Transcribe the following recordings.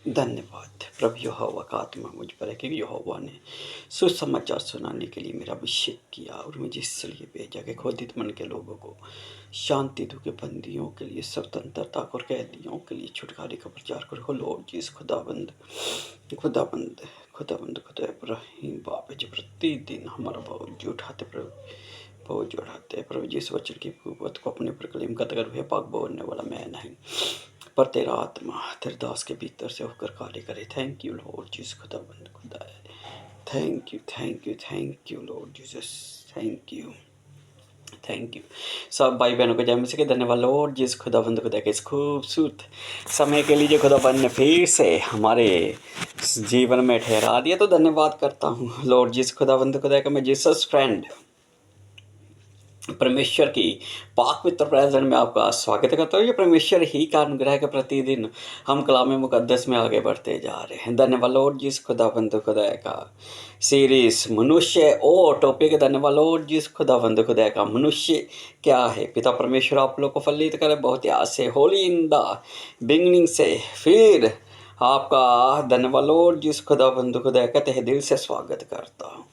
धन्यवाद प्रभु यहोवा का आत्मा मुझ पर है कि यहोवा ने सुसमाचार सुनाने के लिए मेरा अभिषेक किया और मुझे इसलिए भेजा कि क्रोधित मन के लोगों को शांति दो, के बंदियों के लिए स्वतंत्रता और कैदियों के लिए छुटकारे का प्रचार करो। लॉर्ड जीस खुदाबंद खुदाबंद खुदाबंद खुदा इब्राहिम बाप जो प्रतिदिन हमारा बोझ उठाते प्रभु बोझ उठाते प्रभु जिस वचन की कुवत को अपने पर कलीम का तगर हुए पाक बोलने वाला मैं नहीं, पर तेरा आत्मा तेरे दास के भीतर से होकर कार्य करे। थैंक यू लॉर्ड जीसस खुदाबंद खुदा है। Thank you Lord Jesus, thank you सब भाई बहनों को जय मसीह के धन्यवाद लॉर्ड जीसस खुदाबंद खुदा के इस खूबसूरत समय के लिए जो खुदाबंद ने फिर से हमारे जीवन में ठहरा दिया, तो धन्यवाद करता हूँ लॉर्ड जीसस खुदाबंद खुदा का। मैं जीसस फ्रेंड परमेश्वर की पाक पवित्र प्रेजेंस में आपका स्वागत करता हूँ। ये परमेश्वर ही का अनुग्रह के प्रतिदिन हम कलाम मुकद्दस में आगे बढ़ते जा रहे हैं। धन्यवाद लॉर्ड जिस खुदाबंद खुदा का सीरीज मनुष्य और टॉपिक धन्यवाद लॉर्ड जिस खुदाबंद खुदा का मनुष्य क्या है। पिता परमेश्वर आप लोग को फलित करे बहुत याद से होली इन द बिगनिंग से फिर आपका धन्यवाद लॉर्ड जिस खुदाबंद खुदा का तहे दिल से स्वागत करता हूँ।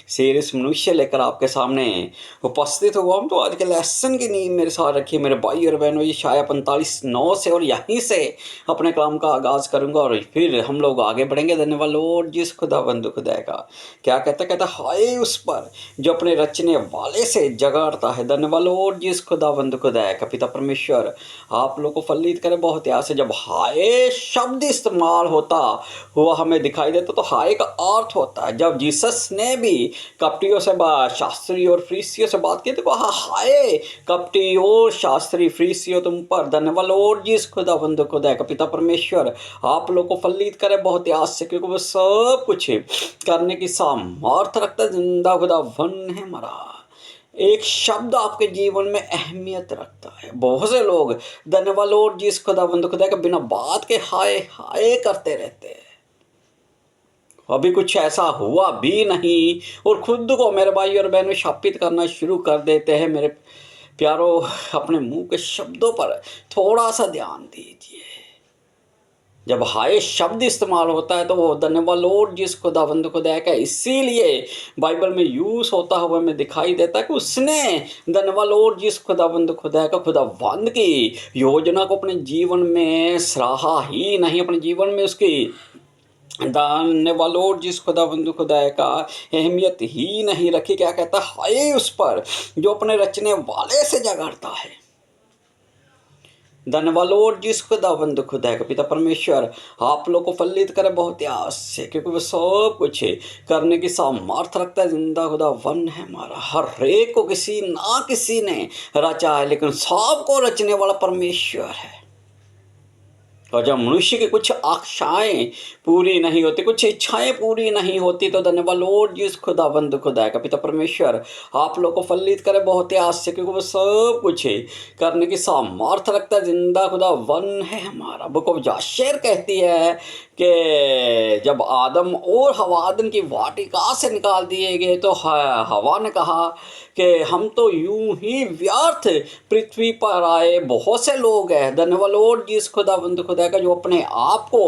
सीरीज मनुष्य लेकर आपके सामने उपस्थित हुआ हूँ। तो आज के लेसन की नींव मेरे साथ रखिए मेरे भाई और बहनों। ये शाया 45:9 से और यहीं से अपने कलाम का आगाज करूंगा और फिर हम लोग आगे बढ़ेंगे। धन्यवाद लॉर्ड जिस खुदाबंद खुदा का। क्या कहता हाय उस पर जो अपने रचने वाले से जगाड़ता है। धन्यवाद लॉर्ड जिस खुदाबंद खुदा का। पिता परमेश्वर आप लोग को फलित करे बहुत याद से। जब हाय शब्द इस्तेमाल होता हुआ हमें दिखाई देता तो हाय का अर्थ होता है, जब जीसस ने भी कपटियों से शास्त्री और फरीसियों से बात की तो कहा हाय कपटी और शास्त्री फरीसियों तुम पर। धन्यवाद लॉर्ड जिस खुदाबंद खुदा का। पिता परमेश्वर आप लोग को फलित करे बहुत याद से, क्योंकि वो सब कुछ करने की सामर्थ रखता जिंदा खुदा वन है मरा। एक शब्द आपके जीवन में अहमियत रखता है। बहुत से लोग धन्यवाद लॉर्ड जिस खुदाबंद खुदा का बिना बात के हाय हाय करते रहते हैं। अभी कुछ ऐसा हुआ भी नहीं और खुद को मेरे भाई और बहनों शापित करना शुरू कर देते हैं। मेरे प्यारों अपने मुंह के शब्दों पर थोड़ा सा ध्यान दीजिए। जब हाय शब्द इस्तेमाल होता है तो वो धन्यवाद लॉर्ड जिस खुदाबंद खुदा का इसीलिए बाइबल में यूज होता हुआ हमें दिखाई देता है कि उसने धन्यवाद लॉर्ड जिस खुदाबंद खुदा का खुदाबंद की योजना को अपने जीवन में सराहा ही नहीं, अपने जीवन में उसकी धन्यवाद लॉर्ड जिस खुदाबंद खुदा का अहमियत ही नहीं रखी। क्या कहता हाय उस पर जो अपने रचने वाले से जगाड़ता है। धन्यवाद लॉर्ड जिस खुदाबंद खुदा का। पिता परमेश्वर आप लोग को फलित करे बहुत याद से, क्योंकि वो सब कुछ करने की सामर्थ रखता है। जिंदा खुदा वन है हमारा। हर एक को किसी ना किसी ने रचा है, लेकिन सब को रचने वाला परमेश्वर है। और जब मनुष्य की कुछ आशाएं पूरी नहीं होती, कुछ इच्छाएं पूरी नहीं होती, तो धन्यवाद लॉर्ड जिस खुदाबंद खुदा का। पिता परमेश्वर आप लोग को फलित करे बहुत याद से, क्योंकि वो सब कुछ करने की सामर्थ रखता है। जिंदा खुदा वन है हमारा। बुक ऑफ जाशेर कहती है कि जब आदम और हवा अदन की वाटिका से निकाल दिए गए तो हवा ने कहा कि हम तो यूं ही व्यर्थ पृथ्वी पर आए। बहुत से लोग हैं धन्यवाद लॉर्ड जिस खुदाबंद खुदा का जो अपने आप को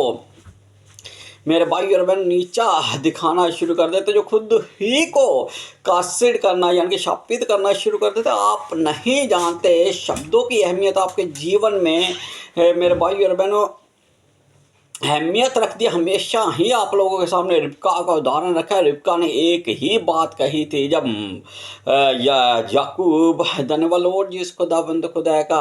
मेरे भाई और बहन नीचा दिखाना शुरू कर देते, जो खुद ही को कासिड करना यानी कि शापित करना शुरू कर देते। आप नहीं जानते शब्दों की अहमियत आपके जीवन में मेरे भाई और बहनों अहमियत रखती है। हमेशा ही आप लोगों के सामने रिबका का उदाहरण रखा है। रिबका ने एक ही बात कही थी जब याकूब धन्यवाद लॉर्ड जिस खुदाबंद खुदा का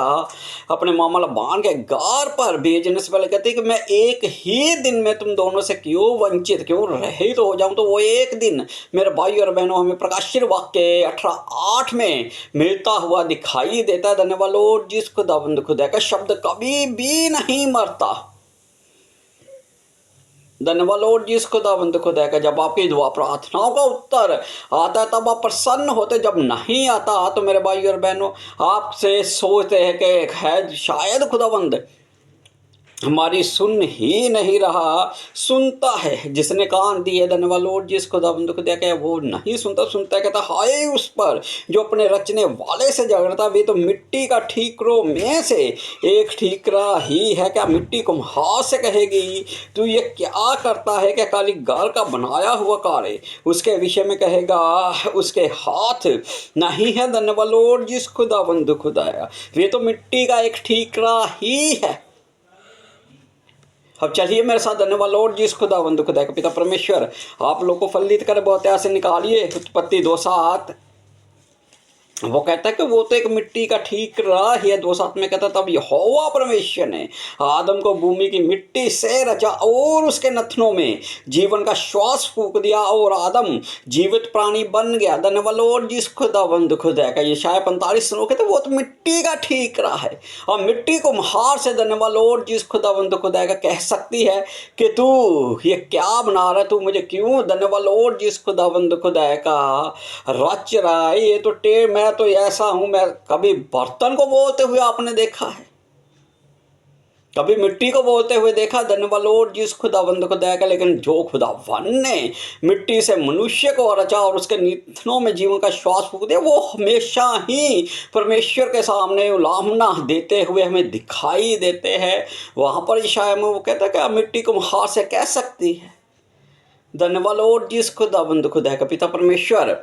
अपने मामा लाबान के गार पर भेजने से पहले कहती कि मैं एक ही दिन में तुम दोनों से क्यों वंचित क्यों रहित हो जाऊं। तो वो एक दिन मेरे भाई और बहनों हमें प्रकाशित वाक्य 18:8 में मिलता हुआ दिखाई देता है। धन्यवाद लॉर्ड जिस खुदाबंद खुदा का शब्द कभी भी नहीं मरता। धन्यवाद लॉर्ड जिस खुदाबंद खुदा का। जब आपकी दुआ प्रार्थनाओं का उत्तर आता है तब आप प्रसन्न होते, जब नहीं आता तो मेरे भाई और बहनों आपसे सोचते हैं कि है शायद खुदाबंद हमारी सुन ही नहीं रहा, सुनता है जिसने कान दिए। धन्यवाद लॉर्ड जिस खुदाबंद खुदा क्या वो नहीं सुनता, सुनता है, कहता हाय उस पर जो अपने रचने वाले से झगड़ता। वे तो मिट्टी का ठीकरों में से एक ठीकरा ही है, क्या मिट्टी कुम्हार से कहेगी तू ये क्या करता है, क्या कारीगर का बनाया हुआ कार्य उसके विषय में कहेगा उसके हाथ नहीं है। धन्यवाद लॉर्ड जिस खुदाबंद खुदाया, वे तो मिट्टी का एक ठीकरा ही है। अब चलिए मेरे साथ धन्यवाद लॉर्ड जिस खुदावंद खुदा के पिता परमेश्वर आप लोग को फलित कर बहुत ऐसे निकालिए। उत्पत्ति 2:7 वो कहता है कि वो तो एक मिट्टी का ठीक रहा ही है। 2:7 में कहता तब यहोवा परमेश्वर ने आदम को भूमि की मिट्टी से रचा और उसके नथनों में जीवन का श्वास फूंक दिया और आदम जीवित प्राणी बन गया। धन्यवाद लॉर्ड जिस खुदावंद खुदा का। यशायाह 45 कहते वो तो मिट्टी का ठीक रहा है और मिट्टी को महार से धन्यवाद लॉर्ड जिस खुदावंद खुदा का कह सकती है कि तू ये क्या बना रहा है, तू मुझे क्यों धन्यवाद लॉर्ड जिस खुदावंद खुदा का रच रहा है। ये तो मैं तो ऐसा हूं, मैं कभी बर्तन को बोलते हुए आपने देखा है, कभी मिट्टी को बोलते हुए देखा। धन्यवाद लॉर्ड जिस खुदावंद को दया का। लेकिन जो खुदावन ने मिट्टी से मनुष्य को रचा और उसके निथनों में जीवन का श्वास फूंक दिया, वो हमेशा ही परमेश्वर के सामने उलाहना देते हुए हमें दिखाई देते हैं। वहां पर यशायाह में वो कहता है कि मिट्टी को हाथ से कह सकती है। धन्यवाद लॉर्ड जिस खुदावंद खुदा का। पिता परमेश्वर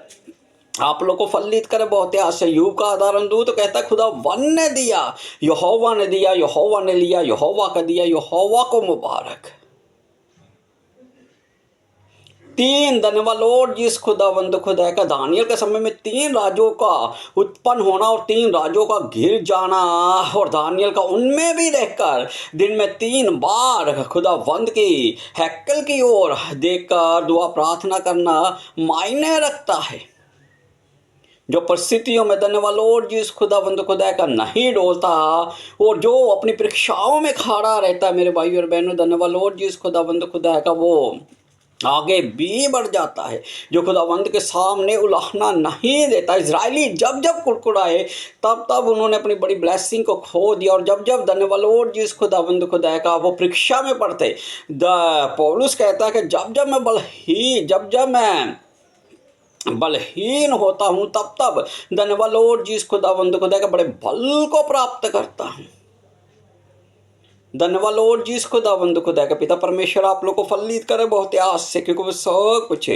आप लोग को फलित करे बहुत आस से। यूब का उदाहरण दूं तो कहता है खुदा वन ने दिया, यहोवा ने दिया, यहोवा ने लिया, यहोवा का दिया, यहोवा को मुबारक। 3 धन्यवाद लॉर्ड जिस खुदावंद खुदा का। दानियल के समय में 3 राजों का उत्पन्न होना और 3 राजों का गिर जाना, और दानियल का उनमें भी रहकर दिन में 3 बार खुदावंद की हैकल की ओर देखकर दुआ प्रार्थना करना मायने रखता है। जो परिस्थितियों में धन्यवाद लॉर्ड जिस खुदावंद खुदा का नहीं डोलता और जो अपनी परीक्षाओं में खड़ा रहता है, मेरे भाई और बहनों, धन्यवाद लॉर्ड जिस खुदावंद खुदा का वो आगे भी बढ़ जाता है। जो खुदावंद के सामने उलाहना नहीं देता। इजरायली जब जब कुड़कुड़ाए तब तब उन्होंने अपनी बड़ी ब्लेसिंग को खो दिया, और जब जब धन्यवाद लॉर्ड जिस खुदावंद खुदा का वो परीक्षा में पड़ते, पौलुस कहता है कि जब जब मैं बलहीन होता हूं तब तब धन्यवाद लॉर्ड जिस खुदावंद खुदा का बड़े बल को प्राप्त करता हूं। धन्यवाद लॉर्ड जिस खुदावंद खुदा का। पिता परमेश्वर आप लोग को फलित करे बहुत आस से, क्योंकि वो सब कुछ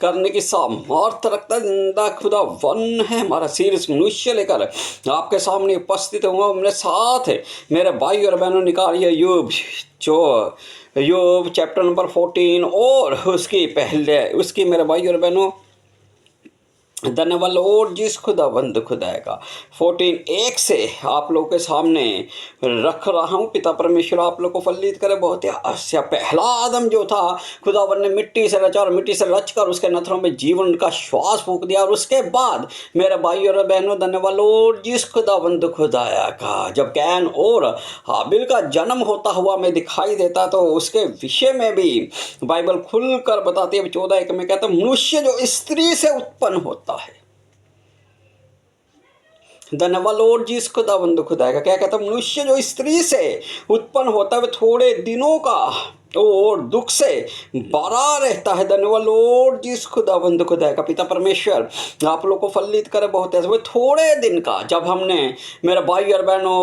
करने की सामर्थ्य रखता है। जिंदा खुदावन है। हमारा सीरीज मनुष्य लेकर आपके सामने उपस्थित हुआ। मेरे साथ मेरे भाई और बहनों निकालिए यूब चैप्टर नंबर 14 और उसकी मेरे भाई और बहनों धन्यवाद लॉर्ड जिस खुदावंद खुदा का 14:1 से आप लोगों के सामने रख रहा हूँ। पिता परमेश्वर आप लोग को फलित करे बहुत आशा। पहला आदम जो था खुदावन ने मिट्टी से रचा और मिट्टी से रचकर उसके नथनों में जीवन का श्वास फूंक दिया। और उसके बाद मेरे भाई और बहनों धन्यवाद लॉर्ड जिस खुदावंद खुदाया का जब कैन और हाबिल का जन्म होता हुआ में दिखाई देता, तो उसके विषय में भी बाइबल खुलकर बताती है। 14:1 में कहता मनुष्य जो स्त्री से उत्पन्न होता है। धन्यवाद लॉर्ड जिस खुदावंद खुदा का। क्या कहता मनुष्य जो स्त्री से उत्पन्न होता है थोड़े दिनों का और दुख से बड़ा रहता है। धन्यवाद लॉर्ड जिस खुदावंद खुदा का। पिता परमेश्वर आप लोग को फलित करे बहुत ऐसे। वो थोड़े दिन का जब हमने मेरे भाई और बहनों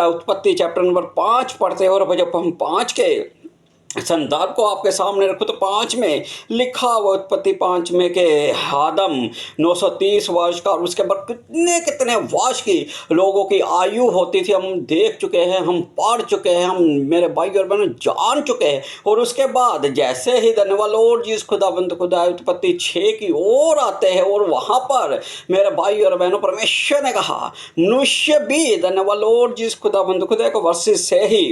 उत्पत्ति चैप्टर नंबर 5 पढ़ते हैं, और जब हम 5 के संदर्भ को आपके सामने रखो तो 5 में लिखा हुआ उत्पत्ति 5 में के आदम 930 वर्ष का और उसके बाद कितने वर्ष की लोगों की आयु होती थी हम देख चुके हैं, हम पढ़ चुके हैं, हम मेरे भाई और बहनों जान चुके हैं। और उसके बाद जैसे ही धन्यवाद लॉर्ड जिस खुदावंद खुदा उत्पत्ति 6 की ओर आते हैं और वहाँ पर मेरे भाई और बहनों परमेश्वर ने कहा मनुष्य भी धन्यवाद लॉर्ड जिस खुदावंद खुदा को वर्षित से ही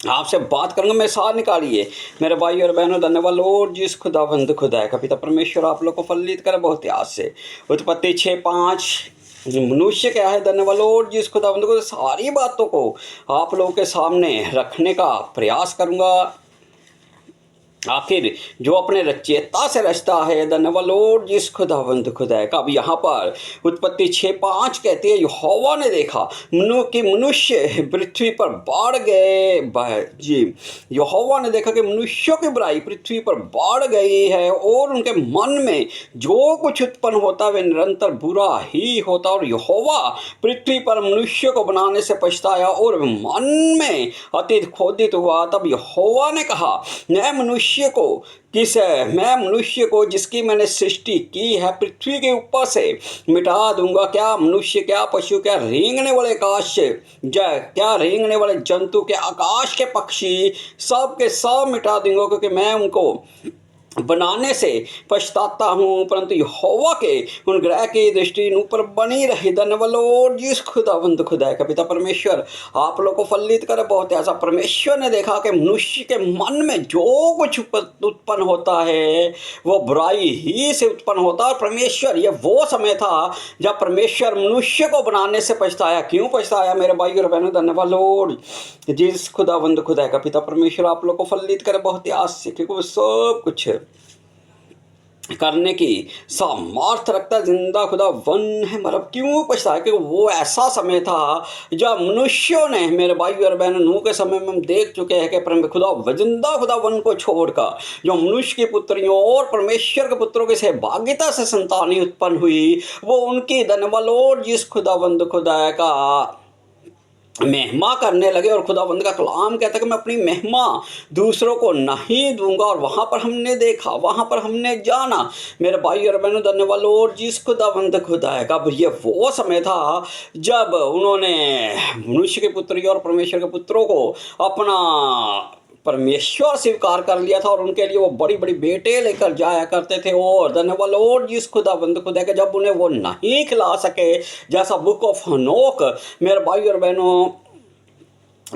आपसे बात करूंगा। मैं साथ निकालिए मेरे भाई और बहनों धन्यवाद लॉर्ड जिस खुदावंद खुदा का। पिता परमेश्वर आप लोग को फलित करे बहुत आस से। उत्पत्ति 6:5 मनुष्य क्या है। धन्यवाद लॉर्ड जिस खुदावंद को सारी बातों को आप लोगों के सामने रखने का प्रयास करूंगा। आखिर जो अपने रचयिता से रचता है, धन्यवाद लॉर्ड जिस खुदावंद खुदा का। अब यहाँ पर उत्पत्ति 6:5 कहती है, यहोवा ने देखा कि मनुष्य पृथ्वी पर बढ़ गए जी। यहोवा ने देखा कि मनुष्यों की बुराई पृथ्वी पर बढ़ गई है और उनके मन में जो कुछ उत्पन्न होता है वे निरंतर बुरा ही होता। और यहोवा पृथ्वी पर मनुष्य को बनाने से पछताया और मन में अत्यधिक क्रोधित हुआ। तब यहोवा ने कहा, मैं मनुष्य को जिसकी मैंने सृष्टि की है पृथ्वी के ऊपर से मिटा दूंगा। क्या मनुष्य, क्या पशु, क्या रेंगने वाले क्या रेंगने वाले जंतु, क्या आकाश के पक्षी, सब के सब मिटा दूंगा, क्योंकि मैं उनको बनाने से पछताता हूँ। परंतु यहोवा के उन ग्रह की दृष्टि ऊपर बनी रही। धन्यवाद लॉर्ड जिस खुदावंद खुदा का। पिता परमेश्वर आप लोग को फलित करे बहुत ऐसा। परमेश्वर ने देखा कि मनुष्य के मन में जो कुछ उत्पन्न होता है वो बुराई ही से उत्पन्न होता है। परमेश्वर, ये वो समय था जब परमेश्वर मनुष्य को बनाने से पछताया। क्यों पछताया मेरे भाई और बहनों? धन्यवाद लॉर्ड जिस खुदावंद खुदा का। पिता परमेश्वर आप लोग को फलित करे बहुत आस से, क्योंकि वो सब कुछ करने की सामर्थ्य रखता जिंदा खुदा वन है। मतलब क्यों पछताया? क्योंकि वो ऐसा समय था जब मनुष्यों ने, मेरे भाई और बहनों, नूह के समय में हम देख चुके हैं कि खुदा जिंदा खुदा वन को छोड़कर जो मनुष्य की पुत्रियों और परमेश्वर के पुत्रों की सहभागिता से संतानी उत्पन्न हुई, वो उनकी धन्यवाद लॉर्ड जिस खुदावंद खुदा का महिमा करने लगे। और खुदावंद का कलाम कहता है कि मैं अपनी महिमा दूसरों को नहीं दूंगा। और वहाँ पर हमने देखा, वहाँ पर हमने जाना मेरे भाई और बहनों, धन्यवाद लॉर्ड जिस खुदावंद खुदा है का। ये वो समय था जब उन्होंने मनुष्य के पुत्री और परमेश्वर के पुत्रों को अपना परमेश्वर स्वीकार कर लिया था और उनके लिए वो बड़ी बड़ी बेटे लेकर जाया करते थे। और धन्यवाद लॉर्ड जिस खुदावंद खुदा के जब उन्हें वो नहीं खिला सके, जैसा बुक ऑफ हनोक मेरे भाई और बहनों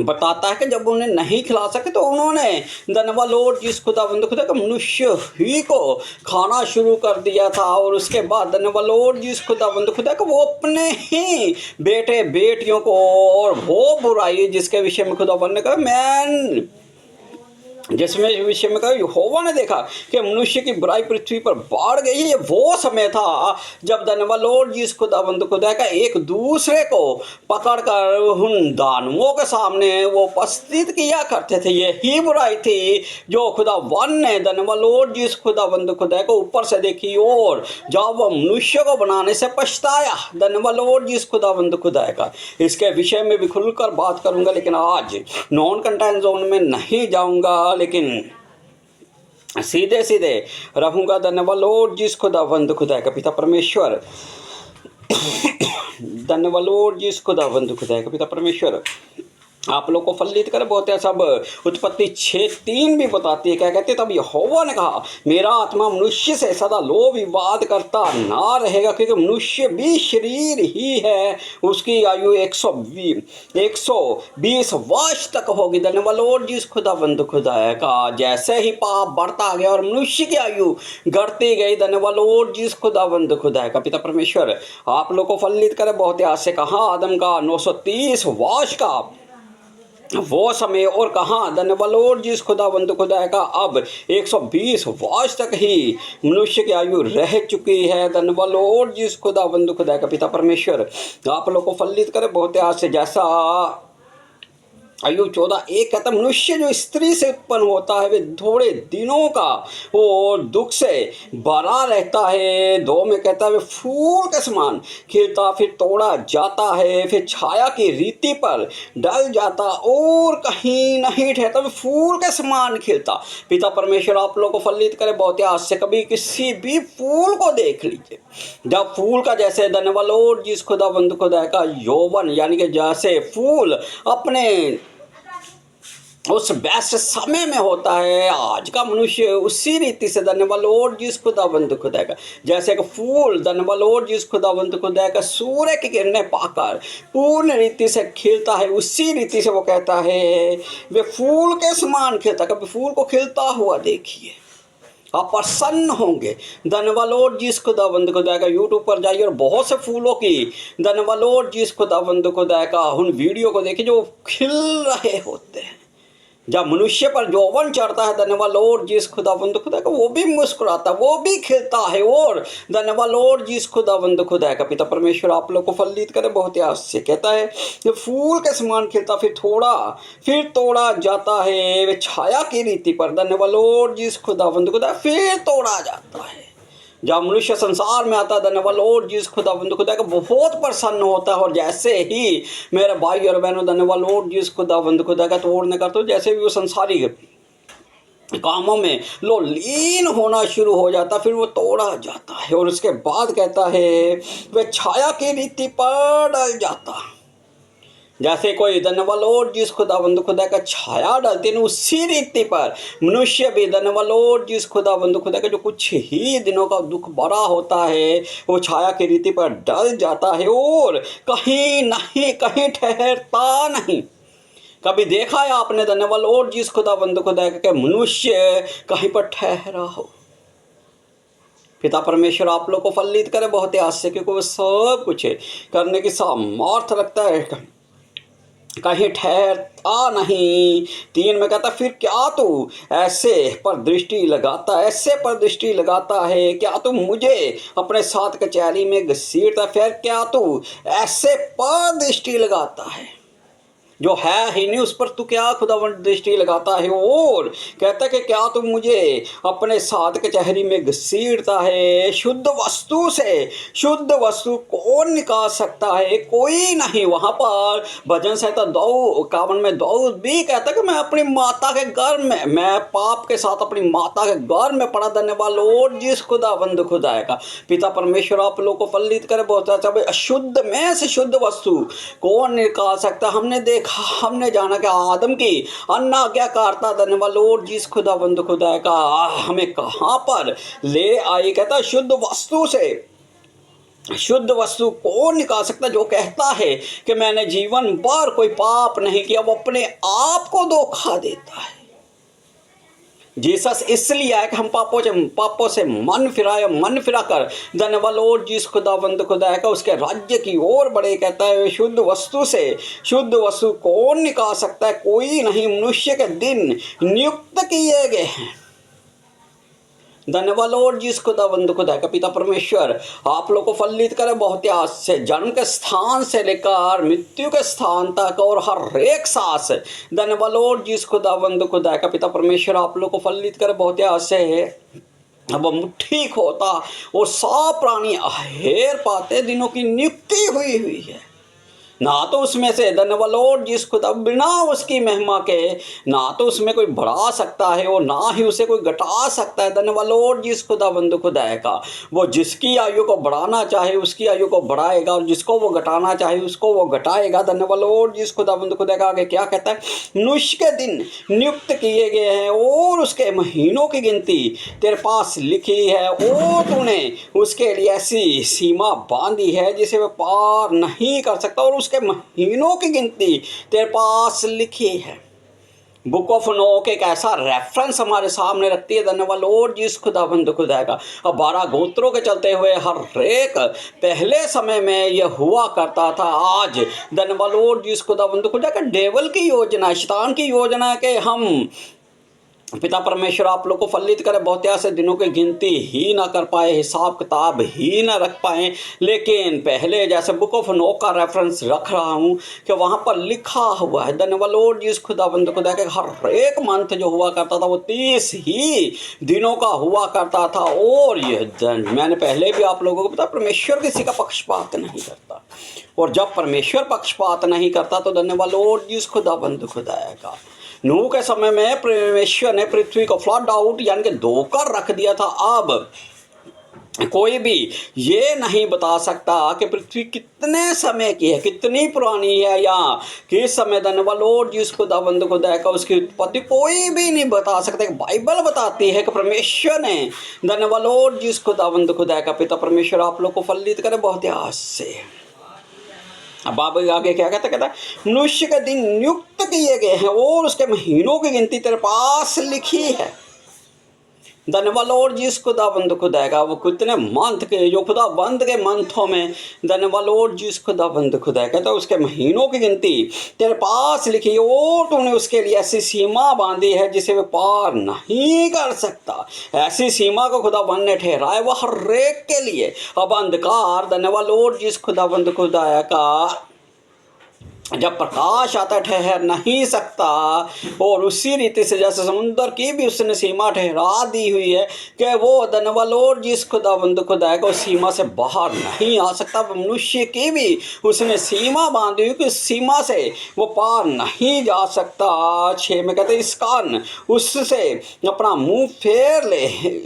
बताता है कि जब उन्हें नहीं खिला सके तो उन्होंने धन्यवाद लॉर्ड जिस खुदावंद खुदा का मनुष्य ही को खाना शुरू कर दिया था। और उसके बाद धन्यवाद लॉर्ड जिस खुदावंद खुदा का वो अपने ही बेटे बेटियों को, और वो बुराई जिसके विषय में खुदावंद ने कहा जिसमें विषय में कहा यहोवा ने देखा कि मनुष्य की बुराई पृथ्वी पर बढ़ गई। ये वो समय था जब धन्यवाद लॉर्ड जिस खुदावंद खुदा का एक दूसरे को पकड़कर उन दानवों के सामने वो उपस्थित किया करते थे। यही बुराई थी जो खुदावन ने धन्यवाद लॉर्ड जिस खुदावंद खुदा को ऊपर से देखी और जब वह मनुष्य को बनाने से पछताया। धन्यवाद लॉर्ड जिस खुदावंद खुदा का। इसके विषय में भी खुलकर बात करूंगा, लेकिन आज नॉन कंटेंट जोन में नहीं जाऊंगा, लेकिन सीधे सीधे रहूंगा। धन्यवाद लॉर्ड जिस खुदावंद खुदा का। पिता परमेश्वर धन्यवाद लॉर्ड जिस खुदावंद खुदा का। पिता परमेश्वर आप लोग को फलित करे बहुत है। सब उत्पत्ति 6:3 भी बताती है, क्या कहते हैं? तब यहोवा ने कहा, मेरा आत्मा मनुष्य से सदा लो विवाद करता ना रहेगा, क्योंकि मनुष्य भी शरीर ही है। उसकी आयु 120 वर्ष तक होगी। धन्यवाद लॉर्ड जिस खुदावंद खुदा का। जैसे ही पाप बढ़ता गया और मनुष्य की आयु घटती गई, धन्यवाद लॉर्ड जिस खुदावंद खुदा का। पिता परमेश्वर आप लोग को फलित करे बहुत है। से कहा आदम का 930 वर्ष का वो समय, और कहाँ धन्यवाद लॉर्ड जिस खुदावंद खुदा का अब 120 वर्ष तक ही मनुष्य की आयु रह चुकी है। धन्यवाद लॉर्ड जिस खुदावंद खुदा का। पिता परमेश्वर आप लोग को फलित करे बहुत आज से। जैसा अय्यूब 14:1 कहता मनुष्य जो स्त्री से उत्पन्न होता है वे थोड़े दिनों का और दुख से भरा रहता है। 2 में कहता है वे फूल के समान खिलता फिर तोड़ा जाता है, फिर छाया की रीति पर डल जाता और कहीं नहीं ठहरता, वे फूल के समान खिलता। पिता परमेश्वर आप लोग को फलित करे बहुत आज से। कभी किसी भी फूल को देख लीजिए, जब फूल का जैसे धन्यवाद लॉर्ड जिस खुदावंद खुदा का यौवन, यानी कि जैसे फूल अपने उस बेस्ट समय में होता है, आज का मनुष्य उसी रीति से धन्यवाद लॉर्ड जिस खुदावंद खुदा का। जैसे कि फूल धन्यवाद लॉर्ड जिस खुदावंद खुदा का सूर्य की किरणें पाकर पूर्ण रीति से खिलता है, उसी रीति से वो कहता है वे फूल के समान खिलता। कभी फूल को खिलता हुआ देखिए, आप प्रसन्न होंगे। धन्यवाद लॉर्ड जिस खुदावंद खुदा का। यूट्यूब पर जाइए और बहुत से फूलों की धन्यवाद लॉर्ड जिस खुदावंद खुदा का उन वीडियो को देखिए जो खिल रहे होते हैं। जब मनुष्य पर यौवन चढ़ता है, धन्यवाद लॉर्ड जिस खुदावंद खुदा का, वो भी मुस्कुराता, वो भी खिलता है। और धन्यवाद लॉर्ड जिस खुदावंद खुदा का, पिता परमेश्वर आप लोग को फलित करे बहुत ही आस से। कहता है ये फूल के समान खिलता, फिर तोड़ा जाता है, वे छाया की रीति पर, धन्यवाद लॉर्ड जिस खुदावंद खुदा, फिर तोड़ा जाता है। जब मनुष्य संसार में आता है, धन्यवाद लॉर्ड जिस खुदावंद खुदा का बहुत प्रसन्न होता है। और जैसे ही मेरे भाई और बहनों, धन्यवाद लॉर्ड जिस खुदावंद खुदा का तोड़ने का, तो जैसे भी वो संसारी कामों में लो लीन होना शुरू हो जाता, फिर वो तोड़ा जाता है। और उसके बाद कहता है वह छाया की रीति पर डल जाता। जैसे कोई धन्यवाद लॉर्ड जिस खुदावंद खुदा का छाया डालते हैं, उसी रीति पर मनुष्य भी धन्यवाद लॉर्ड जिस खुदावंद खुदा का जो कुछ ही दिनों का दुख बड़ा होता है, वो छाया की रीति पर डल जाता है और कहीं ठहरता नहीं। कभी देखा है आपने धन्यवाद लॉर्ड जिस खुदावंद खुदा का मनुष्य कहीं पर ठहरा हो? पिता परमेश्वर आप लोग को फलित करे बहुत ही आस से, क्योंकि वो सब कुछ करने की सामर्थ रखता है, कहीं ठहरता नहीं। 3 में कहता फिर क्या तू ऐसे पर दृष्टि लगाता है, क्या तू मुझे अपने साथ कचहरी में घसीटता, फिर क्या तू ऐसे पर दृष्टि लगाता है, जो है ही नहीं उस पर तू क्या खुदावंद दृष्टि लगाता है। और कहता है कि क्या तुम मुझे अपने साथ कचहरी में घसीटता है। शुद्ध वस्तु कौन निकाल सकता है? कोई नहीं। वहाँ पर भजन संहिता 2:51 में दाऊद भी कहता है कि मैं अपनी माता के गर्भ में, मैं पाप के साथ अपनी माता के गर्भ में पड़ा। धन्यवाद लॉर्ड जिस खुदावंद खुदा का, पिता परमेश्वर आप लोग को फलित करे बहुत अच्छा। भाई अशुद्ध में से शुद्ध वस्तु कौन निकाल सकता? हमने जाना कि आदम की अनाज्ञाकारिता, धन्यवाद लॉर्ड जिस खुदावंद खुदा का, हमें कहाँ पर ले आई। कहता शुद्ध वस्तु कौन निकाल सकता? जो कहता है कि मैंने जीवन भर कोई पाप नहीं किया, वो अपने आप को धोखा देता है। जीसस इसलिए आया कि हम पापों से मन फिरा कर धन्यवाद लॉर्ड जिस खुदावंद खुदा का उसके राज्य की ओर बढ़े। कहता है शुद्ध वस्तु कौन निकाल सकता है? कोई नहीं। मनुष्य के दिन नियुक्त किए गए हैं। धन्यवाद लॉर्ड जिस खुदावंद खुदा का, पिता परमेश्वर आप लोग को फलित करे बहुत ही आस से। जन्म के स्थान से लेकर मृत्यु के स्थान तक और हर एक सांस, धन्यवाद लॉर्ड जिस खुदावंद खुदा का, पिता परमेश्वर आप लोग को फलित करे बहुत ही आस से। अब मुट्ठी खोता और 100 प्राणी आहेर पाते दिनों की नियुक्ति हुई है। ना तो उसमें से धन्यवाद लॉर्ड जिस खुदा, बिना उसकी महिमा के ना तो उसमें कोई बढ़ा सकता है और ना ही उसे कोई घटा सकता है। धन्यवाद लॉर्ड जिस खुदावंद खुदा का, वो जिसकी आयु को बढ़ाना चाहे उसकी आयु को बढ़ाएगा और जिसको वो घटाना चाहे उसको वो घटाएगा। धन्यवाद लॉर्ड जिस खुदावंद खुदा का। आगे क्या कहता है? मनुष्य के दिन नियुक्त किए गए हैं और उसके महीनों की गिनती तेरे पास लिखी है, और तूने उसके लिए ऐसी सीमा बांधी है जिसे वह पार नहीं कर सकता, और के महीनों की गिनती तेरे पास लिखी है। बुक ऑफ नोक एक ऐसा रेफरेंस हमारे सामने रखती है, धन्यवाद लॉर्ड जिस खुदावंद खुदा का। अब 12 गोत्रों के चलते हुए हर एक पहले समय में यह हुआ करता था। आज धन्यवाद लॉर्ड जिस खुदावंद खुदा का डेविल की योजना, शैतान की योजना के हम पिता परमेश्वर आप लोग को फलित करे बहुत ऐसे दिनों की गिनती ही ना कर पाए, हिसाब किताब ही ना रख पाए। लेकिन पहले जैसे बुक ऑफ नोक का रेफरेंस रख रहा हूँ कि वहाँ पर लिखा हुआ है, धन्यवाद लॉर्ड जिस खुदावंद खुदा के, हर एक मंथ जो हुआ करता था वो 30 ही दिनों का हुआ करता था। और ये मैंने पहले भी आप लोगों को बताया, परमेश्वर किसी का पक्षपात नहीं करता। और जब परमेश्वर पक्षपात नहीं करता तो धन्यवाद लॉर्ड जिस खुदावंद खुदा का, नूह के समय में परमेश्वर ने पृथ्वी को फ्लड आउट यानी कि धोकर रख दिया था। अब कोई भी ये नहीं बता सकता कि पृथ्वी कितने समय की है, कितनी पुरानी है, या किस समय धन्यवाद लॉर्ड जिस खुदावंद खुदा का उसकी उत्पत्ति कोई भी नहीं बता सकता। बाइबल बताती है कि परमेश्वर ने, धन्यवाद लॉर्ड जिस खुदावंद खुदा का, पिता परमेश्वर आप लोग को फलित करे बहुत आस से। अब आप आगे क्या कहता है? मनुष्य के दिन नियुक्त किए गए हैं और उसके महीनों की गिनती तेरे पास लिखी है। धन्यवाद लॉर्ड जीसस खुदाबंद खुदाएगा। वो कितने मंथ के जो खुदाबंद के मंथों में धन्यवाद लॉर्ड जीसस खुदाबंद खुदाएगा, तो उसके महीनों की गिनती तेरे पास लिखी और तूने उसके लिए ऐसी सीमा बांधी है जिसे वो पार नहीं कर सकता। ऐसी सीमा को खुदाबंद ने ठहराया वो हर एक के लिए। अब अंधकार धन्यवाद लॉर्ड जीसस खुदाबंद खुदाएगा जब प्रकाश आता ठहर नहीं सकता, और उसी रीति से जैसे समुद्र की भी उसने सीमा ठहरा दी हुई है कि वो धन्यवाद लॉर्ड जिस खुदाबंद खुदा को सीमा से बाहर नहीं आ सकता, मनुष्य की भी उसने सीमा बांधी हुई कि उस सीमा से वो पार नहीं जा सकता। 6 में कहते इस कारण उससे अपना मुंह फेर ले,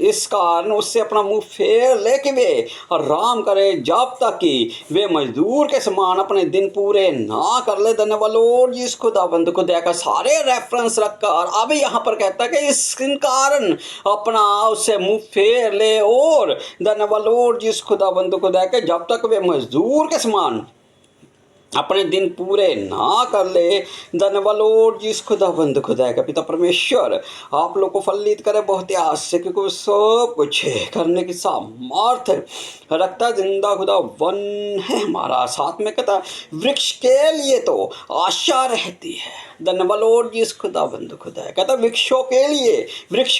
इस कारण उससे अपना मुंह फेर ले कि वे आराम करे जब तक कि वे मजदूर के समान अपने दिन पूरे ना कर ले। धन्यवाद लॉर्ड जिस खुदाबंद खुदा का सारे रेफरेंस रखकर अब यहाँ पर कहता है कि इस कारण अपना उससे मुंह फेर ले, और धन्यवाद लॉर्ड जिस खुदाबंद खुदा के जब तक वे मजदूर के समान अपने दिन पूरे ना कर ले। धन्यवाद लॉर्ड जिस खुदाबंद खुदा का पिता परमेश्वर आप लोग को फलित करे बहुत ही आस से, क्योंकि सब कुछ करने की सामर्थ रखता जिंदा खुदा वन है हमारा। साथ में कहता वृक्ष के लिए तो आशा रहती है। धन्यवाद लॉर्ड जिस खुदाबंद खुदा कहता वृक्ष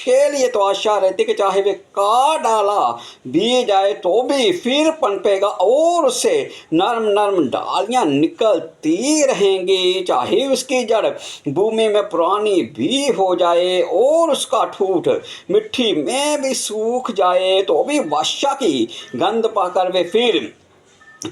के लिए तो आशा रहती कि चाहे वे काट डाला भी जाए तो भी फिर पनपेगा और उससे नर्म नर्म डालियां निकलती रहेंगी। चाहे उसकी जड़ भूमि में पुरानी भी हो जाए और उसका ठूठ मिट्टी में भी सूख जाए तो भी वर्षा की गंध पाकर वे फिर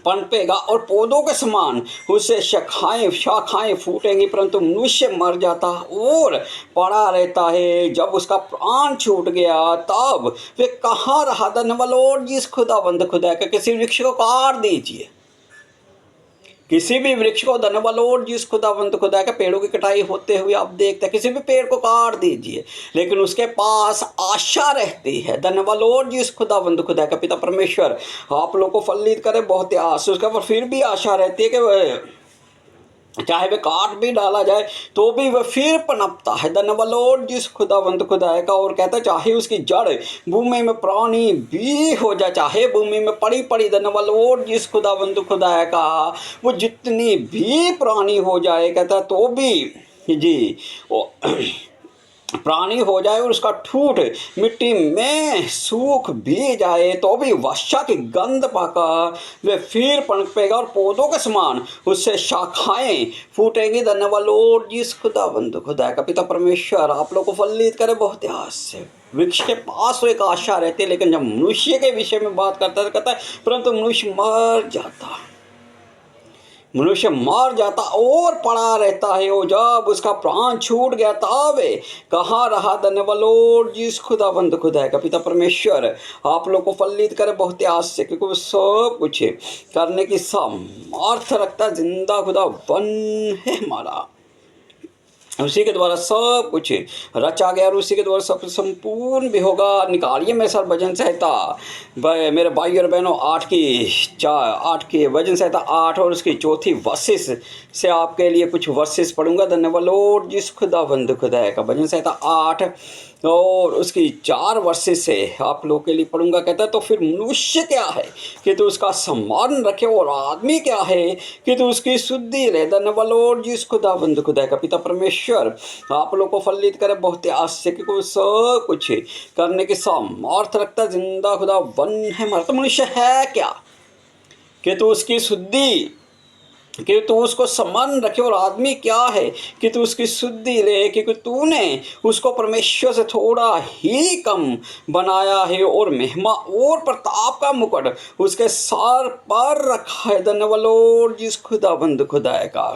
पनपेगा और पौधों के समान उससे शाखाएं फूटेंगी। परंतु मनुष्य मर जाता और पड़ा रहता है। जब उसका प्राण छूट गया तब वे कहाँ रहा। धन्यवाद लॉर्ड जिस खुदाबंद खुदा का किसी वृक्ष को काट दीजिए, किसी भी वृक्ष को धन्यवाद लॉर्ड जिस खुदाबंद खुदा के पेड़ों की कटाई होते हुए आप देखते हैं, किसी भी पेड़ को काट दीजिए लेकिन उसके पास आशा रहती है। धन्यवाद लॉर्ड जिस खुदाबंद खुदा का पिता परमेश्वर आप लोग को फलित करे बहुत ही आस, उसके ऊपर फिर भी आशा रहती है कि चाहे वे काट भी डाला जाए तो भी वह फिर पनपता है। धन्यवाद लॉर्ड जिस खुदाबंद खुदा का, और कहता है चाहे उसकी जड़ भूमि में पुरानी भी हो जाए, चाहे भूमि में पड़ी धन्यवाद लॉर्ड जिस खुदाबंद खुदा का वो जितनी भी पुरानी हो जाए, कहता है तो भी जी वो प्राणी हो जाए और उसका ठूठ मिट्टी में सूख भी जाए तो भी वर्षा की गंध पाकर वे फिर पनपेगा और पौधों के समान उससे शाखाएं फूटेंगी। धन्यवाद लॉर्ड जिस खुदाबंद खुदा का पिता परमेश्वर आप लोग को फलित करे बहुत आस से। वृक्ष के पास तो एक आशा रहती है, लेकिन जब मनुष्य के विषय में बात करता है कहता है परंतु मनुष्य मर जाता और पड़ा रहता है, और जब उसका प्राण छूट गया तब कहाँ रहा। धन्यवाद लॉर्ड जिस खुदाबंद खुदा का पिता परमेश्वर आप लोग को फलित करे बहुत आस से, क्योंकि वो सब कुछ करने की सामर्थ रखता जिंदा खुदा वन है हमारा। उसी के द्वारा सब कुछ रचा गया और उसी के द्वारा सब कुछ संपूर्ण भी होगा। निकालिए मेरे साथ भजन संहिता मेरे भाई और बहनों 8 की भजन संहिता 8 और उसकी चौथी वर्सेस से आपके लिए कुछ वर्सेस पढ़ूंगा। धन्यवाद लॉर्ड जिस खुदाबंद खुदा का भजन संहिता 8 और उसकी 4 वर्सेस से आप लोगों के लिए पढ़ूंगा। कहता है तो फिर मनुष्य क्या है कि तू उसका सम्मान रखे, और आदमी क्या है कि तू उसकी शुद्धि रहे। धन्यवाद लॉर्ड जिस खुदाबंद खुदा का पिता परमेश्वर आप लोग को फलित करे बहुत आस से, क्योंकि सब कुछ करने की सामर्थ रखता जिंदा खुदा वन है हमारा। तो मनुष्य है क्या कि तू उसकी शुद्धि कि तू उसको सम्मान रखे, और आदमी क्या है कि तू उसकी शुद्धि ले, क्योंकि तूने उसको परमेश्वर से थोड़ा ही कम बनाया है और महिमा और प्रताप का मुकुट उसके सर पर रखा है। धन्यवाद लॉर्ड जिस खुदाबंद खुदा का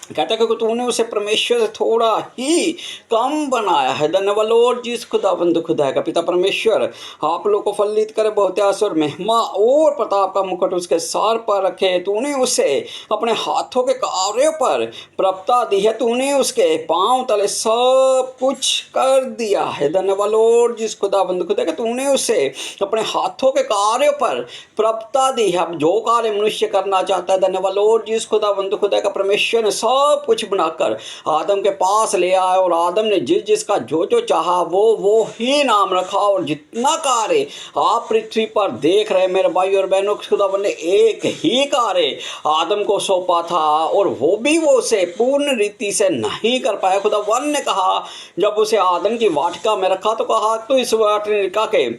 कहता है कि तूने उसे परमेश्वर से थोड़ा ही कम बनाया है। धन्यवाद लॉर्ड जिस खुदाबंद खुदा का पिता परमेश्वर आप लोग को फलित करे बहुत आस और महिमा और प्रताप का मुकुट उसके सर पर रखे। तूने उसे अपने हाथों के कार्यों पर प्रभुता दी है, तूने उसके पांव तले सब कुछ कर दिया है। धन्यवाद लॉर्ड जिस खुदाबंद खुदा का तूने उसे अपने हाथों के कार्यों पर प्रभुता दी है। अब जो कार्य मनुष्य करना चाहता है धन्यवाद लॉर्ड जिस खुदाबंद खुदा का परमेश्वर ने सब सब कुछ बनाकर आदम के पास ले आए, और आदम ने जिस जिसका जो जो चाहा वो ही नाम रखा। और जितना कार्य आप पृथ्वी पर देख रहे मेरे भाई और बहनों, खुदावन ने एक ही कार्य आदम को सौंपा था, और वो भी वो उसे पूर्ण रीति से नहीं कर पाया। खुदावन ने कहा, जब उसे आदम की वाटिका में रखा तो कहा, तो इस वाटिका के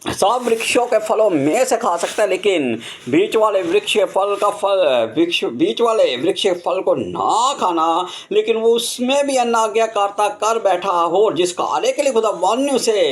सब वृक्षों के फलों में से खा सकता है, लेकिन बीच वाले वृक्ष के फल को ना खाना। लेकिन वो उसमें भी अनाज्ञाकारिता कर बैठा हो, और जिस कार्य के लिए खुदावन ने उसे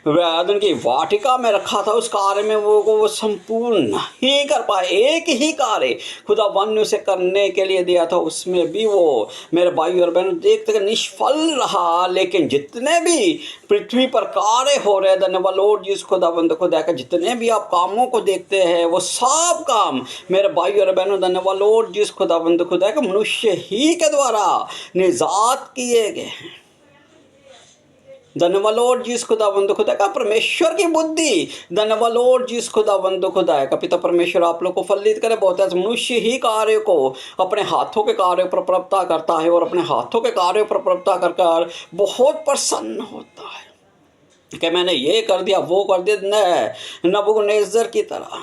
अदन की वाटिका में रखा था, उस कार्य में वो संपूर्ण नहीं कर पाए। एक ही कार्य खुदावन ने उसे करने के लिए दिया था, उसमें भी वो मेरे भाई और बहनों देखते निष्फल रहा। लेकिन जितने भी पृथ्वी पर कार्य हो रहे, धन्यवाद लॉर्ड जिस खुदाबंद खुदा का, जितने भी आप कामों को देखते हैं, वो सब काम मेरे भाई और बहनों, धन्यवाद लॉर्ड जिस खुदाबंद खुदा का, मनुष्य ही के द्वारा निजात किए गए हैं। धन्यवाद लॉर्ड जिस खुदाबंद खुदा का, परमेश्वर की बुद्धि, धन्यवाद लॉर्ड जिस खुदाबंद खुदा का, पिता परमेश्वर आप लोग को फलित करे। बहुत ऐसे मनुष्य ही कार्य को अपने हाथों के कार्यों पर प्रवृत्ता करता है, और अपने हाथों के कार्यों पर प्रवृत्ता कर बहुत प्रसन्न होता है कि मैंने ये कर दिया, वो कर दिया, नबूकदनेस्सर की तरह।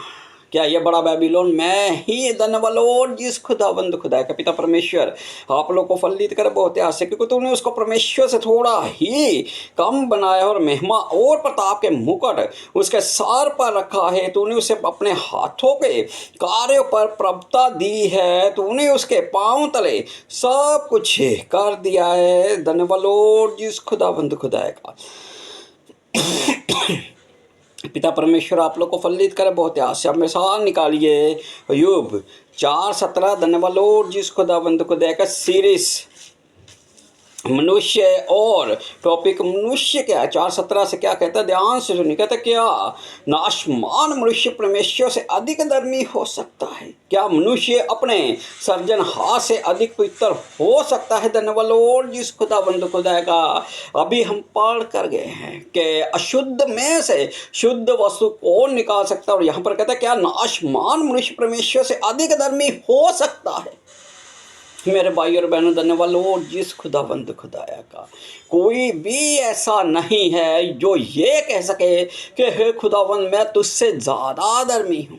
क्या ये बड़ा बेबीलोन मैं ही? धन्यवाद लॉर्ड जिस खुदाबंद खुदा का, पिता परमेश्वर आप लोग को फलित करे। बहुत आशा, क्योंकि तूने उसको परमेश्वर से थोड़ा ही कम बनाया, और महिमा और प्रताप के मुकुट उसके सर पर रखा है। तूने उसे अपने हाथों के कार्यों पर प्रभुता दी है, तूने उसके पांव तले सब कुछ कर दिया है। धन्यवाद लॉर्ड जिस खुदाबंद खुदा का, पिता परमेश्वर आप लोग को फलित करे। बहुत आशा मिसाल निकालिए अय्यूब 4:17। धन्यवाद लॉर्ड जिस खुदाबंद खुदा का, सीरीज मनुष्य और टॉपिक मनुष्य क्या है। 4:17 से क्या कहता है, ध्यान से सुनिए। कहता है, क्या नाशमान मनुष्य परमेश्वर से अधिक धर्मी हो सकता है? क्या मनुष्य अपने सर्जनहार से अधिक पवित्र हो सकता है? धन्यवाद लॉर्ड जिस खुदाबंद खुदा का, अभी हम पढ़ कर गए हैं कि अशुद्ध में से शुद्ध वस्तु कौन निकाल सकता है। और यहाँ पर कहता है, क्या नाशमान मनुष्य परमेश्वर से अधिक धर्मी हो सकता है? मेरे भाई और बहनों, धन्यवाद लॉर्ड जिस खुदाबंद खुदाया का, कोई भी ऐसा नहीं है जो ये कह सके कि हे खुदाबंद मैं तुझसे ज़्यादा धर्मी हूँ।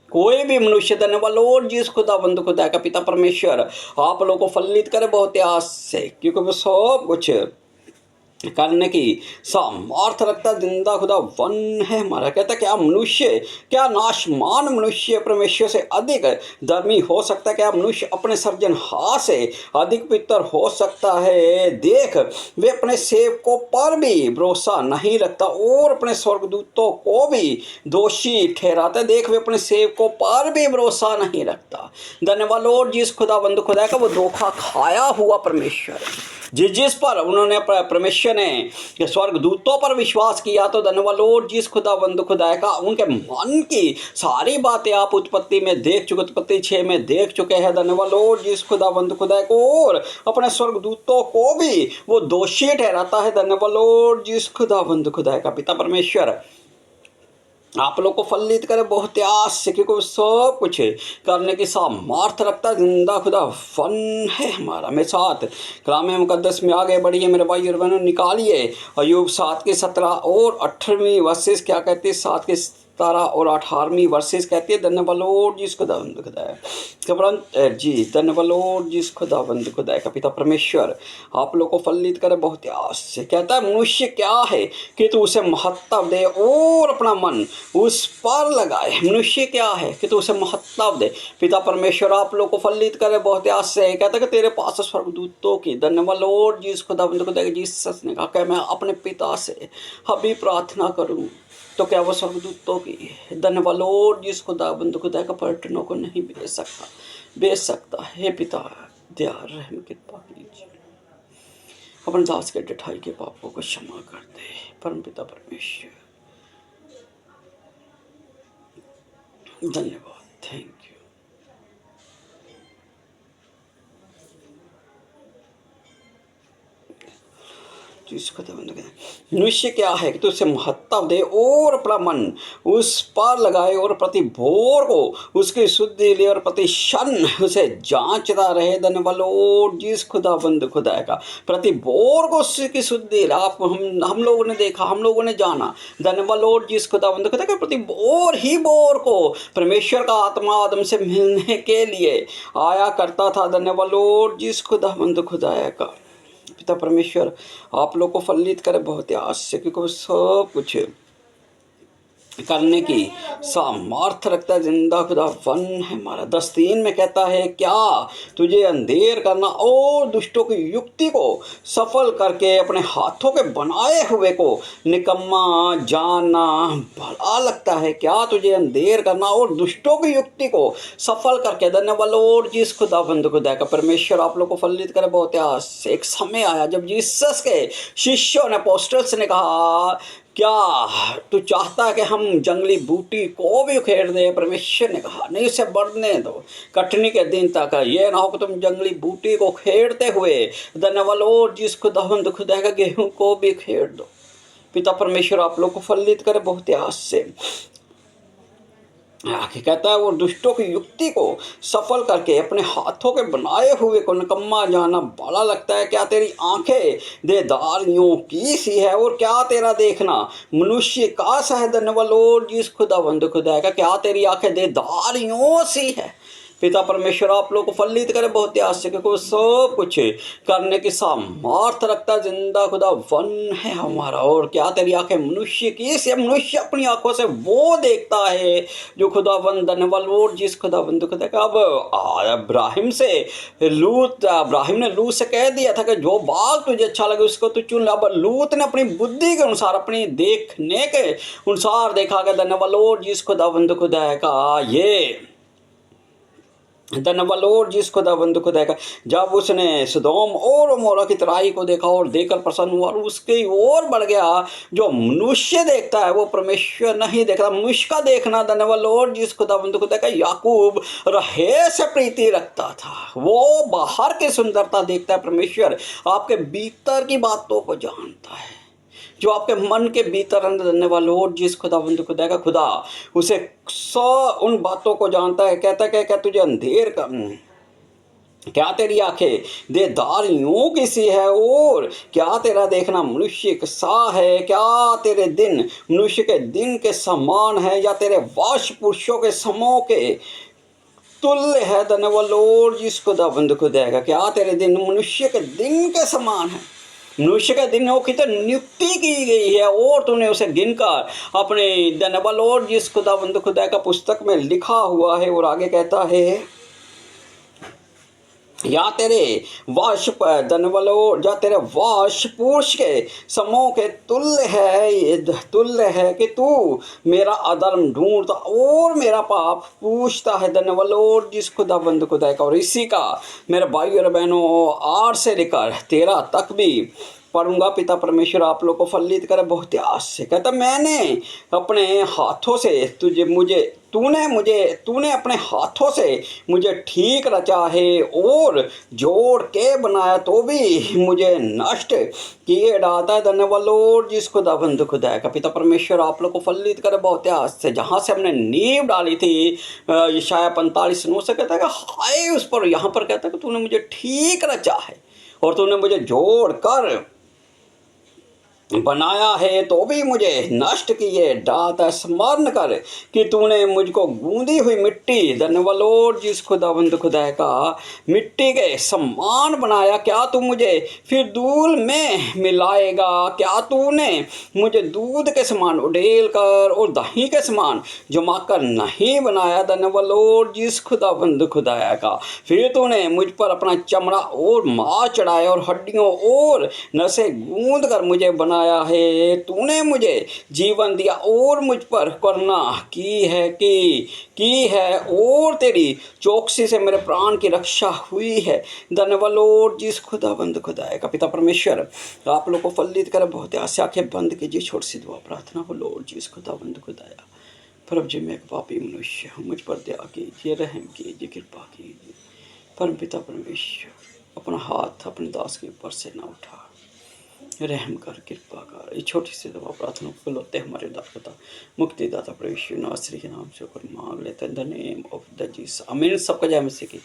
कोई भी मनुष्य, धन्यवाद लॉर्ड जिस खुदाबंद खुदा का, पिता परमेश्वर आप लोगों को फलित करे बहुत आस से, क्योंकि वो सब कुछ करने की सामर्थ रखता जिंदा खुदा वन है हमारा। कहता क्या मनुष्य, क्या नाशमान मनुष्य परमेश्वर से अधिक धर्मी हो सकता है? क्या मनुष्य अपने सर्जनहार से अधिक पवित्र हो सकता है? देख, वे अपने सेवकों पर भी भरोसा नहीं रखता, और अपने स्वर्गदूतों को भी दोषी ठहराता। देख, वे अपने सेवकों पर भी भरोसा नहीं रखता। धन्यवाद लॉर्ड जिस खुदाबंद खुदा का, वो धोखा खाया हुआ परमेश्वर, जिस पर उन्होंने परमेश्वर ने स्वर्गदूतों पर विश्वास किया। तो धन्यवाद लॉर्ड जिस खुदाबंद खुदा का, उनके मन की सारी बातें आप उत्पत्ति में देख चुके, उत्पत्ति 6 में देख चुके हैं। धन्यवाद लॉर्ड जिस खुदाबंद खुदा को, और अपने स्वर्गदूतों को भी वो दोषी ठहराता है। धन्यवाद लॉर्ड जिस खुदाबंद खुदा का, पिता परमेश्वर आप लोग को फलित करे बहुत आस से, क्योंकि सब कुछ करने की सामर्थ रखता जिंदा खुदा फन है हमारा। मेरे साथ कलाम मुकद्दस में आगे बढ़िए मेरे भाई और बहनों, निकालिए अय्यूब 7:17 और 18वीं वर्सेस क्या कहती है, 7:17 और 18वीं वर्सेस कहती है, धन्यवाद लॉर्ड जिस खुदाबंद खुदा है जी, धन्यवाद लॉर्ड जिस खुदाबंद खुदा का, पिता परमेश्वर आप लोग को फलित करे बहुत आस से। कहता है मनुष्य क्या है कि तू उसे महत्व दे और अपना मन उस पर लगाए। मनुष्य क्या है कि तू उसे महत्व दे। पिता परमेश्वर आप लोग को फलित करे बहुत आस से। कहता है कि तेरे पास स्वर्गदूतों की, धन्यवाद लॉर्ड जिस खुदाबंद खुदा की, जीसस ने कहा मैं अपने पिता से अभी प्रार्थना करूं तो क्या वो स्वर्गदूतों की, धन्यवाद लॉर्ड जिस खुदाबंद खुदा का, पर्यटनों को नहीं भेज सकता। हे पिता दया रहम कृपा कीजिए, अपने दास के डठाई के पापों को क्षमा कर दे। परम पिता परमेश्वर धन्यवाद, थैंक यू। जिस खुदा बंद खुदा मनुष्य क्या है कि तू उसे महत्व दे और अपना मन उस पर लगाए और प्रति भोर को उसकी शुद्धि ले और प्रति क्षण उसे जांचता रहे। धन्यवाद लॉर्ड जिस खुदा बंद खुदा का प्रति भोर को उसकी शुद्धि ले। आप हम लोगों ने देखा, हम लोगों ने जाना। धन्यवाद लॉर्ड जिस खुदा बंद खुदा का प्रति भोर ही भोर को परमेश्वर का आत्मा आदम से मिलने के लिए आया करता था। धन्यवाद लॉर्ड जिस खुदा बंद खुदा का पिता परमेश्वर आप लोग को फलित करे बहुत आस से, क्योंकि वो सब कुछ करने की सामर्थ्य रखता है। जिंदा खुदा वन है हमारा। 10:3 में कहता है क्या तुझे अंधेर करना और दुष्टों की युक्ति को सफल करके अपने हाथों के बनाए हुए को निकम्मा जानना भला लगता है। क्या तुझे अंधेर करना और दुष्टों की युक्ति को सफल करके। धन्यवाद लॉर्ड जिस खुदा बंद खुदा का परमेश्वर आप लोग को फलित करे बहुत आस। एक समय आया जब जीसस के शिष्यों ने अपोस्टल्स ने कहा क्या तू चाहता है कि हम जंगली बूटी को भी उखेड़ दें? परमेश्वर ने कहा नहीं, उसे बढ़ने दो कटनी के दिन तक। ये ना हो कि तुम जंगली बूटी को खेड़ते हुए धन्यवाद लॉर्ड जिस खुदावंद खुदा का गेहूं को भी खेड़ दो। पिता परमेश्वर आप लोग को फलित करे बहुत आस से। आगे कहता है वो दुष्टों की युक्ति को सफल करके अपने हाथों के बनाए हुए को निकम्मा जाना भला लगता है। क्या तेरी आंखें देदारियों की सी है और क्या तेरा देखना मनुष्य का सा है? धन्यवाद लॉर्ड जिस खुदावंद खुदा का क्या तेरी आंखें देदारियों सी है। पिता परमेश्वर आप लोग को फलित करे बहुत आस से, क्योंकि वो सब कुछ करने की सामर्थ्य रखता है। जिंदा खुदा वन है हमारा। और क्या तेरी आंखें मनुष्य की से? मनुष्य अपनी आंखों से वो देखता है जो खुदा वन। धन्यवाद लॉर्ड जिस खुदा बंद खुदा का। अब इब्राहिम ने लूत से कह दिया था कि जो बाग तुझे अच्छा लगे उसको तू चुन ले। अब लूत ने अपनी बुद्धि के अनुसार, अपनी देखने के अनुसार देखा कि धन्यवाद लॉर्ड जिस खुदा बंद खुदा का ये धन्यवाद लॉर्ड जिस खुदा बंद खुदा का। जब उसने सदोम और अमोरा की तराई को देखा और देखकर प्रसन्न हुआ और उसके ओर बढ़ गया। जो मनुष्य देखता है वो परमेश्वर नहीं देखता। मनुष्य का देखना धन्यवाद लॉर्ड जिस खुदा बंद खुदा का। याकूब रहे से प्रीति रखता था, वो बाहर की सुंदरता देखता है। परमेश्वर आपके भीतर की बातों को जानता है, जो आपके मन के भीतर अंदर रहने वाले लॉर्ड जिस खुदा बंद खुदा का। खुदा उसे उन बातों को जानता है। कहता है क्या तुझे अंधेर का क्या तेरी आंखें देदारियों की सी है और क्या तेरा देखना मनुष्य का सा है? क्या तेरे दिन मनुष्य के दिन के समान है या तेरे वश पुरुषों के समूह के तुल्य है? धन्यवाद लॉर्ड जिस खुदा बंद खुदा का। क्या तेरे दिन मनुष्य के दिन के समान है? मनुष्य के दिनों की तो नियुक्ति की गई है और तूने उसे गिनकर अपने धन्यवाद लॉर्ड जिस खुदा बंद खुदा का पुस्तक में लिखा हुआ है। और आगे कहता है या तेरे वश धन्यवाद लॉर्ड या तेरे वश पुरुष के समूह के तुल्य है कि तू मेरा अधर्म ढूंढता और मेरा पाप पूछता है। धन्यवाद लॉर्ड जिस खुदा बंद खुदा का। और इसी का मेरे भाई और बहनों 8 से लेकर 13 तक भी पढ़ूंगा। पिता परमेश्वर आप लोग को फलित करे बहुत आस से। कहता मैंने अपने हाथों से तूने अपने हाथों से मुझे ठीक रचा है और जोड़ के बनाया तो भी मुझे नष्ट किए डालता है। धन्यवाद लॉर्ड जिस खुदा बंद खुदा का। पिता परमेश्वर आप लोग को फलित करे बहुत आस से। जहाँ से हमने नींव डाली थी यशायाह 45:9 से कहता है कि हाय उस पर। यहाँ पर कहता है कि तूने मुझे ठीक रचा है और तूने मुझे जोड़ कर बनाया है तो भी मुझे नष्ट किए डालता। स्मरण कर कि तूने मुझको गूंदी हुई मिट्टी धन्यवाद लॉर्ड जिस खुदावंद खुदा का मिट्टी के समान बनाया। क्या तू मुझे फिर धूल में मिलाएगा? क्या तूने मुझे दूध के समान उड़ेल कर और दही के समान जमा कर नहीं बनाया? धन्यवाद लॉर्ड जिस खुदावंद खुदा का। फिर तूने मुझ पर अपना चमड़ा और मांस चढ़ाया और हड्डियों और नसें गूंद कर मुझे बनाया है। तूने मुझे जीवन दिया और मुझ पर करुणा की है और तेरी चौकसी से मेरे प्राण की रक्षा हुई है। धन्यवाद लॉर्ड जिस खुदाबंद खुदा का। पिता परमेश्वर आप लोग को फलित करे बहुत आशा। आंखें बंद कीजिए, छोटी सी दुआ प्रार्थना हो। लॉर्ड जिस खुदाबंद खुदाया प्रभु जी मैं एक पापी मनुष्य हूँ, मुझ पर दया कीजिए, रहम कीजिए, कृपा कीजिए। परम पिता परमेश्वर अपना हाथ अपने दास के ऊपर से ना उठा। रहम कर, कृपा कर। ये छोटी सी दुआ प्रार्थना को बुलाते हमारे दाता मुक्तिदाता प्रभु यीशु नासरी के नाम से ऊपर मांग लेते हैं in the name of the Jesus. आमीन। सबका जय मसीह की।